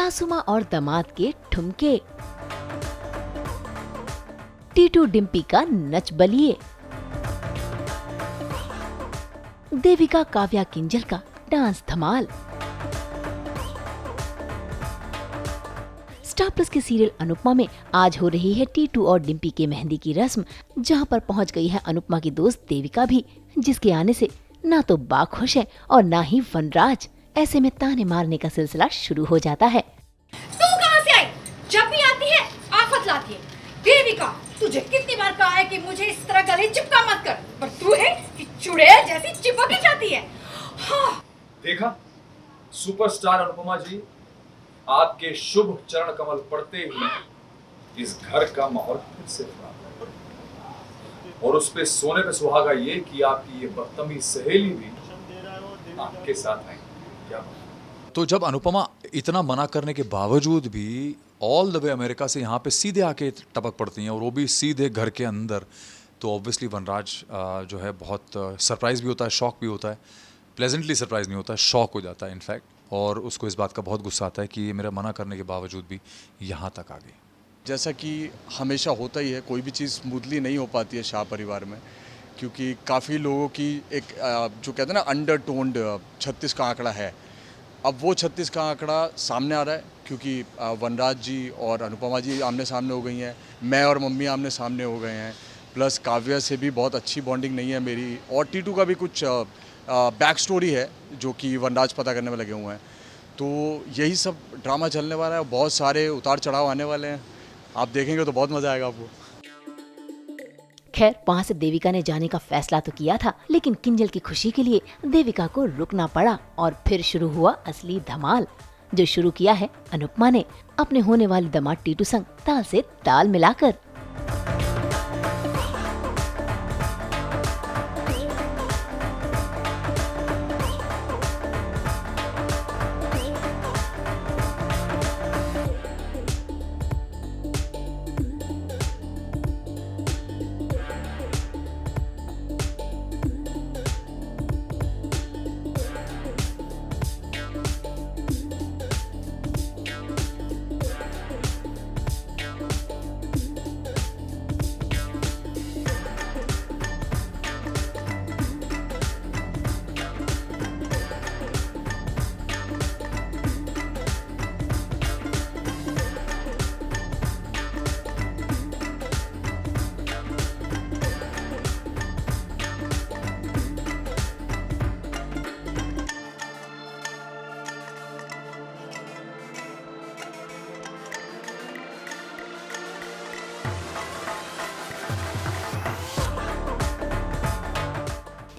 सासुमा और दामाद के ठुमके, टीटू डिम्पी का नच बलिए, देविका काव्या किंजल का डांस धमाल। स्टार प्लस के सीरियल अनुपमा में आज हो रही है टीटू और डिम्पी के मेहंदी की रस्म, जहां पर पहुंच गई है अनुपमा की दोस्त देविका भी, जिसके आने से ना तो बा खुश है और ना ही वनराज। ऐसे में ताने मारने का सिलसिला शुरू हो जाता है। तू कहां से आई? जब भी आती है आफत लाती है। देविका, तुझे कितनी बार कहा है कि मुझे इस तरह गले चिपका मत कर, पर तू है कि चुड़ैल जैसी चिपक ही जाती है। हाँ। देखा सुपरस्टार अनुपमा जी, आपके शुभ चरण कमल पड़ते ही इस घर का माहौल फिर से खराब है। और उस पे सोने पे सुहागा ये कि आपकी ये बदतमीज सहेली भी आपके साथ आई। क्या बात? तो जब अनुपमा इतना मना करने के बावजूद भी ऑल द वे अमेरिका से यहाँ पे सीधे आके टपक पड़ती हैं, और वो भी सीधे घर के अंदर, तो ऑब्वियसली वनराज जो है बहुत सरप्राइज भी होता है, शॉक भी होता है। प्लेजेंटली सरप्राइज नहीं होता है, शॉक हो जाता है इनफैक्ट, और उसको इस बात का बहुत गुस्सा आता है कि ये मेरा मना करने के बावजूद भी यहाँ तक आ गई। जैसा कि हमेशा होता ही है, कोई भी चीज़ स्मूथली नहीं हो पाती है शाह परिवार में, क्योंकि काफ़ी लोगों की एक जो कहते हैं ना अंडरटोन्ड 36 का आंकड़ा है। अब वो 36 का आंकड़ा सामने आ रहा है क्योंकि वनराज जी और अनुपमा जी आमने सामने हो गई हैं, मैं और मम्मी आमने सामने हो गए हैं, प्लस काव्या से भी बहुत अच्छी बॉन्डिंग नहीं है मेरी, और टीटू का भी कुछ बैक स्टोरी है जो कि वनराज पता करने में लगे हुए हैं। तो यही सब ड्रामा चलने वाला है, बहुत सारे उतार चढ़ाव आने वाले हैं, आप देखेंगे तो बहुत मज़ा आएगा आपको। खैर, वहाँ से देविका ने जाने का फैसला तो किया था, लेकिन किंजल की खुशी के लिए देविका को रुकना पड़ा और फिर शुरू हुआ असली धमाल, जो शुरू किया है अनुपमा ने अपने होने वाले दामाद टीटू संग ताल से ताल मिलाकर।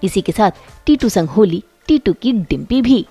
इसी के साथ टीटू संग होली टीटू की डिम्पी भी।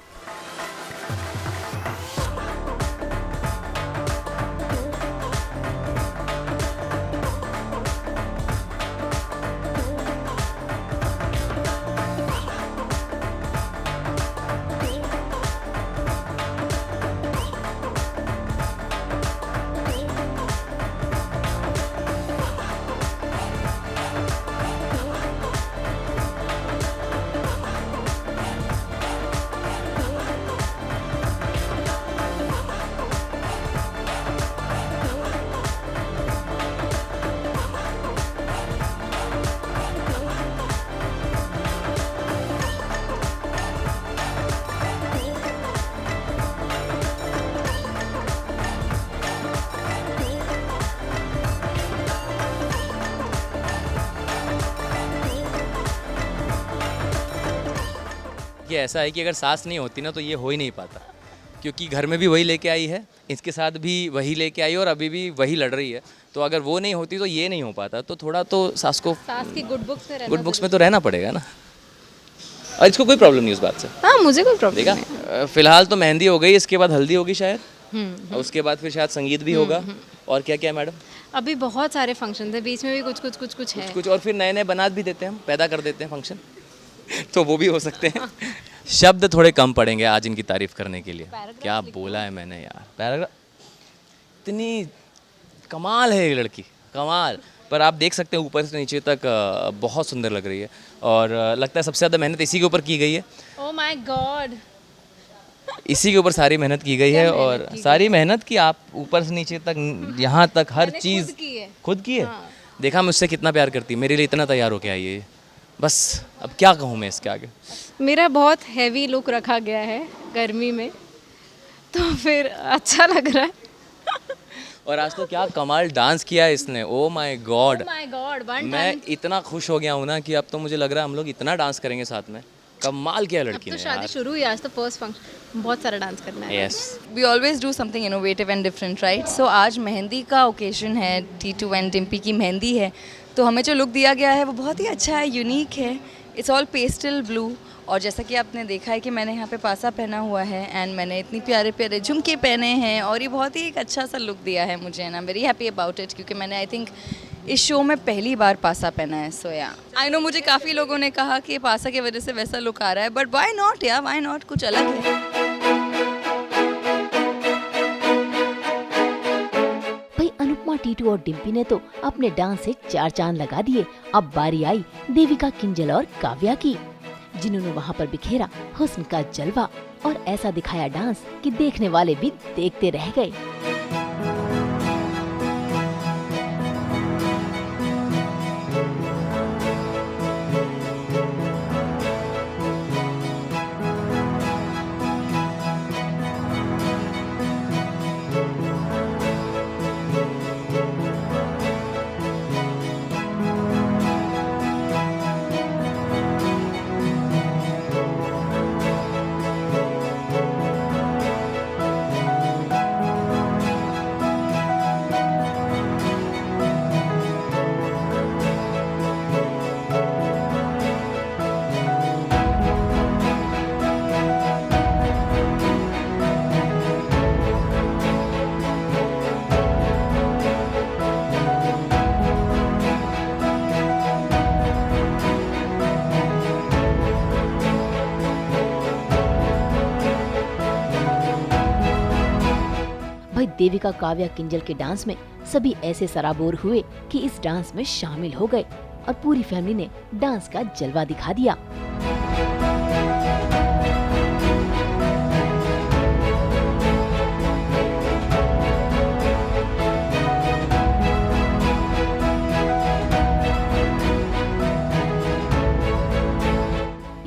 ये ऐसा है कि अगर सास नहीं होती ना तो ये हो ही नहीं पाता, क्योंकि घर में भी वही लेके आई है, इसके साथ भी वही लेके आई और अभी भी वही लड़ रही है, तो अगर वो नहीं होती तो ये नहीं हो पाता। तो थोड़ा तो सास की गुड बुक्स में तो रहना पड़ेगा ना। और इसको कोई प्रॉब्लम नहीं उस बात से? हाँ, मुझे कोई प्रॉब्लम नहीं। फिलहाल तो मेहंदी हो गई, इसके बाद हल्दी होगी शायद, और उसके बाद फिर शायद संगीत भी होगा। और क्या क्या है मैडम? अभी बहुत सारे फंक्शन है, बीच में भी कुछ है कुछ और फिर नए नए बनात भी देते हैं, हम पैदा कर देते हैं फंक्शन तो वो भी हो सकते हैं। शब्द थोड़े कम पड़ेंगे आज इनकी तारीफ करने के लिए। क्या बोला है मैंने यार, पैराग्राफ इतनी कमाल है ये लड़की, कमाल। पर आप देख सकते हैं ऊपर से नीचे तक बहुत सुंदर लग रही है, और लगता है सबसे ज़्यादा मेहनत इसी के ऊपर की गई है। Oh my God. इसी के ऊपर सारी मेहनत की गई है और सारी मेहनत की आप ऊपर से नीचे तक यहाँ तक हर चीज़ खुद की है। देखा मुझसे कितना प्यार करती है, मेरे लिए इतना तैयार होके आई है। बस अब क्या कहूँ मैं इसके आगे। मेरा बहुत हैवी लुक रखा गया है गर्मी में, तो फिर अच्छा लग रहा है। और आज तो क्या कमाल डांस किया है इसने, oh my God. My God, one मैं इतना खुश हो गया हूँ ना कि अब तो मुझे लग रहा है हम लोग इतना डांस करेंगे साथ में। कमाल किया लड़की तो ने शादी यार। शुरू हुई, आज तो फर्स्ट फंक्शन, बहुत सारा डांस करना है। Yes We always do something innovative and different, right? So आज मेहंदी का ओकेजन है, टीटू एंड डिम्पी की मेहंदी है, तो हमें जो लुक दिया गया है वो बहुत ही अच्छा है, यूनिक है। इट्स ऑल पेस्टल ब्लू, और जैसा कि आपने देखा है कि मैंने यहाँ पे पासा पहना हुआ है एंड मैंने इतनी प्यारे प्यारे झुमके पहने हैं, और ये बहुत ही एक अच्छा सा लुक दिया है मुझे, and I am very happy about it, क्योंकि मैंने आई थिंक इस शो में पहली बार पासा पहना है। सो या आई नो मुझे काफ़ी लोगों ने कहा कि पासा की वजह से वैसा लुक आ रहा है, बट वाई नॉट या, वाई नॉट, कुछ अलग है। भाई अनुपमा, टीटू और डिम्पी ने तो अपने डांस से 4 चांद लगा दिए। अब बारी आई देविका, किंजल और काव्या की, जिन्होंने वहाँ पर बिखेरा हुस्न का जलवा और ऐसा दिखाया डांस कि देखने वाले भी देखते रह गए। भाई देविका, काव्या, किंजल के डांस में सभी ऐसे सराबोर हुए कि इस डांस में शामिल हो गए और पूरी फैमिली ने डांस का जलवा दिखा दिया।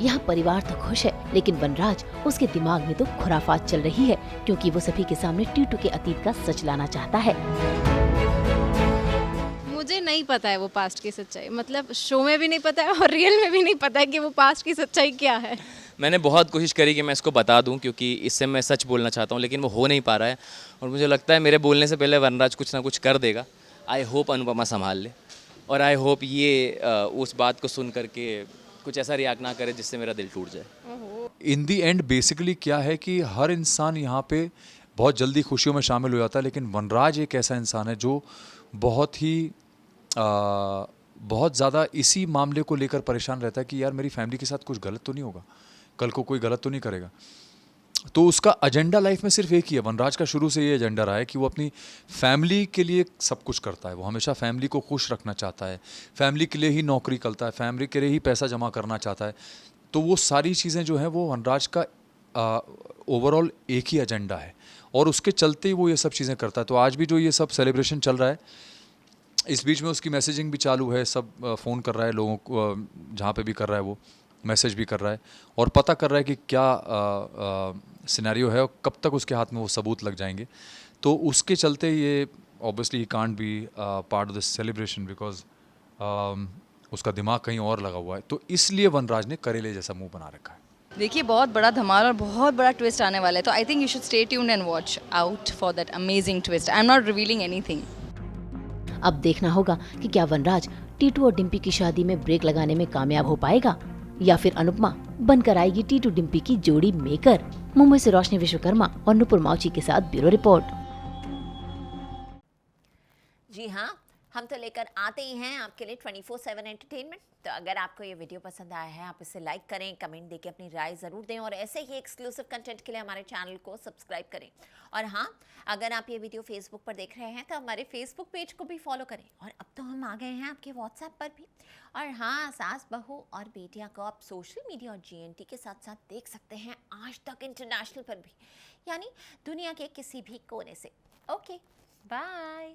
यहाँ परिवार तो खुश है, लेकिन वनराज, उसके दिमाग में तो खुराफात चल रही है, क्योंकि वो सभी के सामने टीटू के अतीत का सच लाना चाहता है। मुझे नहीं पता है वो पास्ट की सच्चाई, मतलब शो में भी नहीं पता है और रियल में भी नहीं पता है कि वो पास्ट की सच्चाई क्या है। मैंने बहुत कोशिश करी कि मैं इसको बता दूं, क्योंकि इससे मैं सच बोलना चाहता हूं, लेकिन वो हो नहीं पा रहा है। और मुझे लगता है मेरे बोलने से पहले वनराज कुछ ना कुछ कर देगा। आई होप अनुपमा संभाल ले, और आई होप ये उस बात को सुन करके कुछ ऐसा रिएक्ट ना करे जिससे मेरा दिल टूट जाए। इन दी एंड बेसिकली क्या है कि हर इंसान यहाँ पे बहुत जल्दी खुशियों में शामिल हो जाता है, लेकिन वनराज एक ऐसा इंसान है जो बहुत ज़्यादा इसी मामले को लेकर परेशान रहता है कि यार मेरी फैमिली के साथ कुछ गलत तो नहीं होगा, कल को कोई गलत तो नहीं करेगा। तो उसका एजेंडा लाइफ में सिर्फ एक ही है। वनराज का शुरू से ये एजेंडा रहा है कि वो अपनी फैमिली के लिए सब कुछ करता है। वो हमेशा फैमिली को खुश रखना चाहता है, फैमिली के लिए ही नौकरी करता है, फैमिली के लिए ही पैसा जमा करना चाहता है। तो वो सारी चीज़ें जो हैं वो वनराज का ओवरऑल एक ही एजेंडा है, और उसके चलते ही वो ये सब चीज़ें करता है। तो आज भी जो ये सब सेलिब्रेशन चल रहा है, इस बीच में उसकी मैसेजिंग भी चालू है, सब फ़ोन कर रहा है लोगों को, जहाँ पे भी कर रहा है वो मैसेज भी कर रहा है, और पता कर रहा है कि क्या सिनेरियो है और कब तक उसके हाथ में वो सबूत लग जाएंगे। तो उसके चलते ये obviously he can't be part of this celebration, because उसका दिमाग कहीं और लगा हुआ है। तो इसलिए वनराज ने करेले जैसा मुंह बना रखा है। देखिए बहुत बड़ा धमाल और बहुत बड़ा ट्विस्ट आने वाला है, तो I think you should stay tuned and watch out for that amazing twist. I am not revealing anything. अब देखना होगा कि क्या वनराज टीटू और डिम्पी की शादी में ब्रेक लगाने में कामयाब हो पाएगा, या फिर अनुपमा बनकर आएगी टीटू डिम्पी की जोड़ी मेकर। मुंबई से रोशनी विश्वकर्मा और नुपुर माउची के साथ ब्यूरो रिपोर्ट। जी हाँ, हम तो लेकर आते ही हैं आपके लिए 24/7 एंटरटेनमेंट। तो अगर आपको ये वीडियो पसंद आया है आप इसे लाइक करें, कमेंट देके अपनी राय ज़रूर दें और ऐसे ही एक्सक्लूसिव कंटेंट के लिए हमारे चैनल को सब्सक्राइब करें। और हाँ, अगर आप ये वीडियो फेसबुक पर देख रहे हैं तो हमारे फेसबुक पेज को भी फॉलो करें। और अब तो हम आ गए हैं आपके व्हाट्सएप पर भी। और हाँ, सास बहू और बेटियाँ को आप सोशल मीडिया और GNT के साथ साथ देख सकते हैं आज तक इंटरनेशनल पर भी, यानी दुनिया के किसी भी कोने से। Okay, bye.